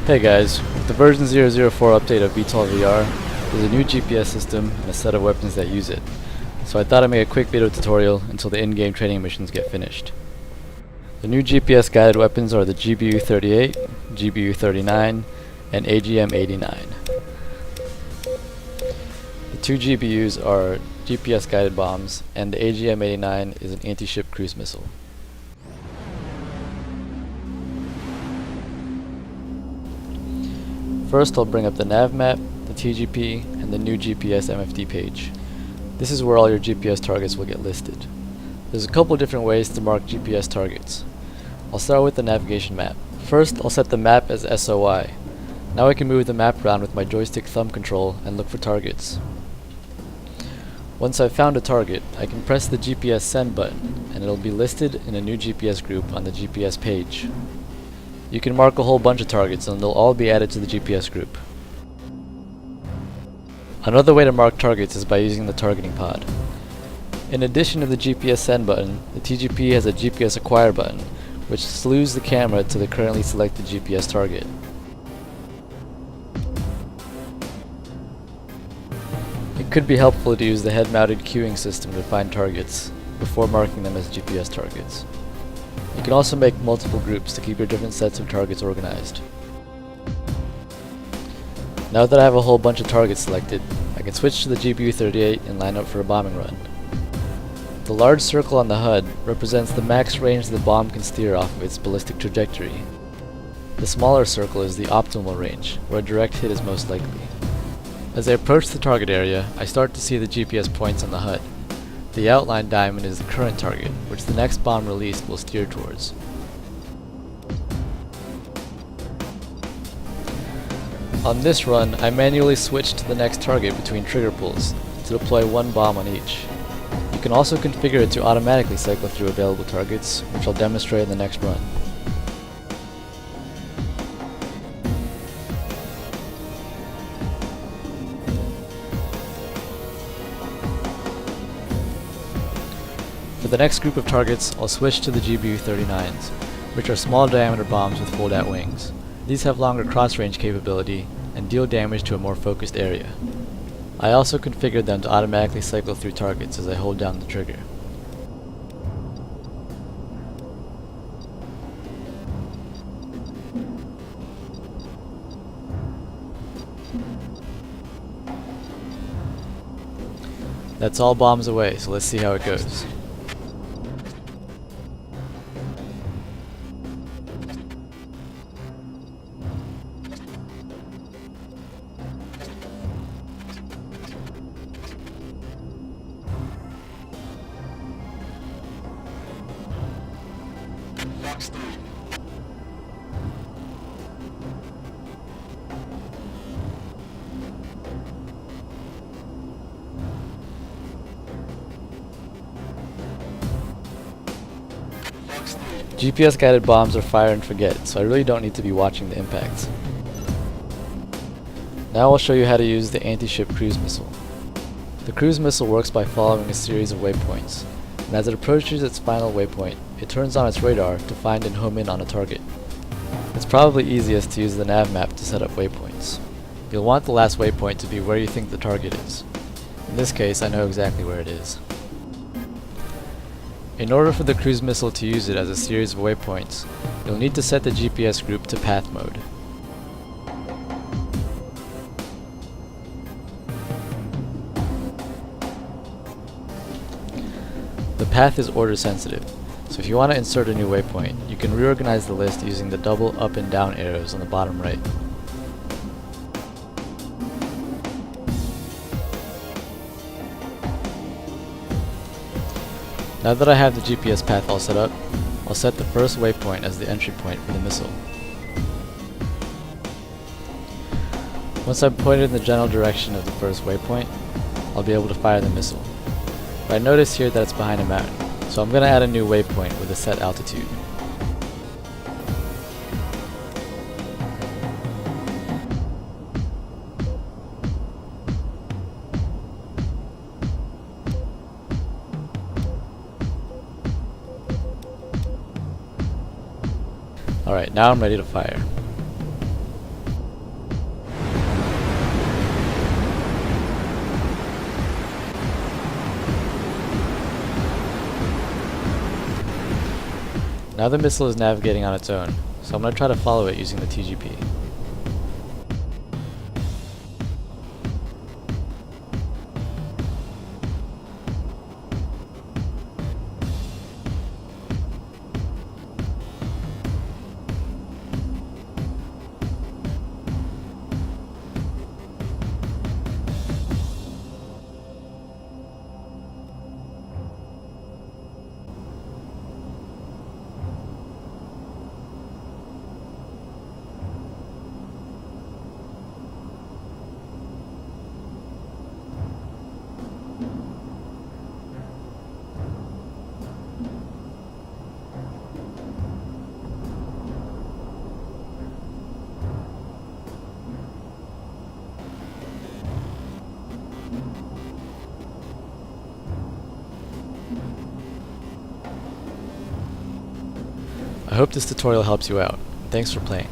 Hey guys, with the version 0.0.4 update of VTOL VR, there's a new GPS system and a set of weapons that use it. So I thought I'd make a quick video tutorial until the in-game training missions get finished. The new GPS guided weapons are the GBU-38, GBU-39, and AGM-89. The two GBUs are GPS guided bombs, and the AGM-89 is an anti-ship cruise missile. First, I'll bring up the nav map, the TGP, and the new GPS MFD page. This is where all your GPS targets will get listed. There's a couple different ways to mark GPS targets. I'll start with the navigation map. First, I'll set the map as SOI. Now I can move the map around with my joystick thumb control and look for targets. Once I've found a target, I can press the GPS send button, and it'll be listed in a new GPS group on the GPS page. You can mark a whole bunch of targets and they'll all be added to the GPS group. Another way to mark targets is by using the targeting pod. In addition to the GPS send button, the TGP has a GPS acquire button, which slews the camera to the currently selected GPS target. It could be helpful to use the head-mounted queuing system to find targets before marking them as GPS targets. You can also make multiple groups to keep your different sets of targets organized. Now that I have a whole bunch of targets selected, I can switch to the GBU-38 and line up for a bombing run. The large circle on the HUD represents the max range the bomb can steer off of its ballistic trajectory. The smaller circle is the optimal range, where a direct hit is most likely. As I approach the target area, I start to see the GPS points on the HUD. The outlined diamond is the current target, which the next bomb released will steer towards. On this run, I manually switch to the next target between trigger pulls to deploy one bomb on each. You can also configure it to automatically cycle through available targets, which I'll demonstrate in the next run. For the next group of targets, I'll switch to the GBU-39s, which are small diameter bombs with fold-out wings. These have longer cross-range capability and deal damage to a more focused area. I also configured them to automatically cycle through targets as I hold down the trigger. That's all bombs away, so let's see how it goes. GPS guided bombs are fire and forget, so I really don't need to be watching the impacts. Now I'll show you how to use the anti-ship cruise missile. The cruise missile works by following a series of waypoints, and as it approaches its final waypoint, it turns on its radar to find and home in on a target. It's probably easiest to use the nav map to set up waypoints. You'll want the last waypoint to be where you think the target is. In this case, I know exactly where it is. In order for the cruise missile to use it as a series of waypoints, you'll need to set the GPS group to path mode. The path is order sensitive, so if you want to insert a new waypoint, you can reorganize the list using the double up and down arrows on the bottom right. Now that I have the GPS path all set up, I'll set the first waypoint as the entry point for the missile. Once I'm pointed in the general direction of the first waypoint, I'll be able to fire the missile. But I notice here that it's behind a mountain, so I'm going to add a new waypoint with a set altitude. Alright, now I'm ready to fire. Now the missile is navigating on its own, so I'm going to try to follow it using the TGP. I hope this tutorial helps you out. Thanks for playing.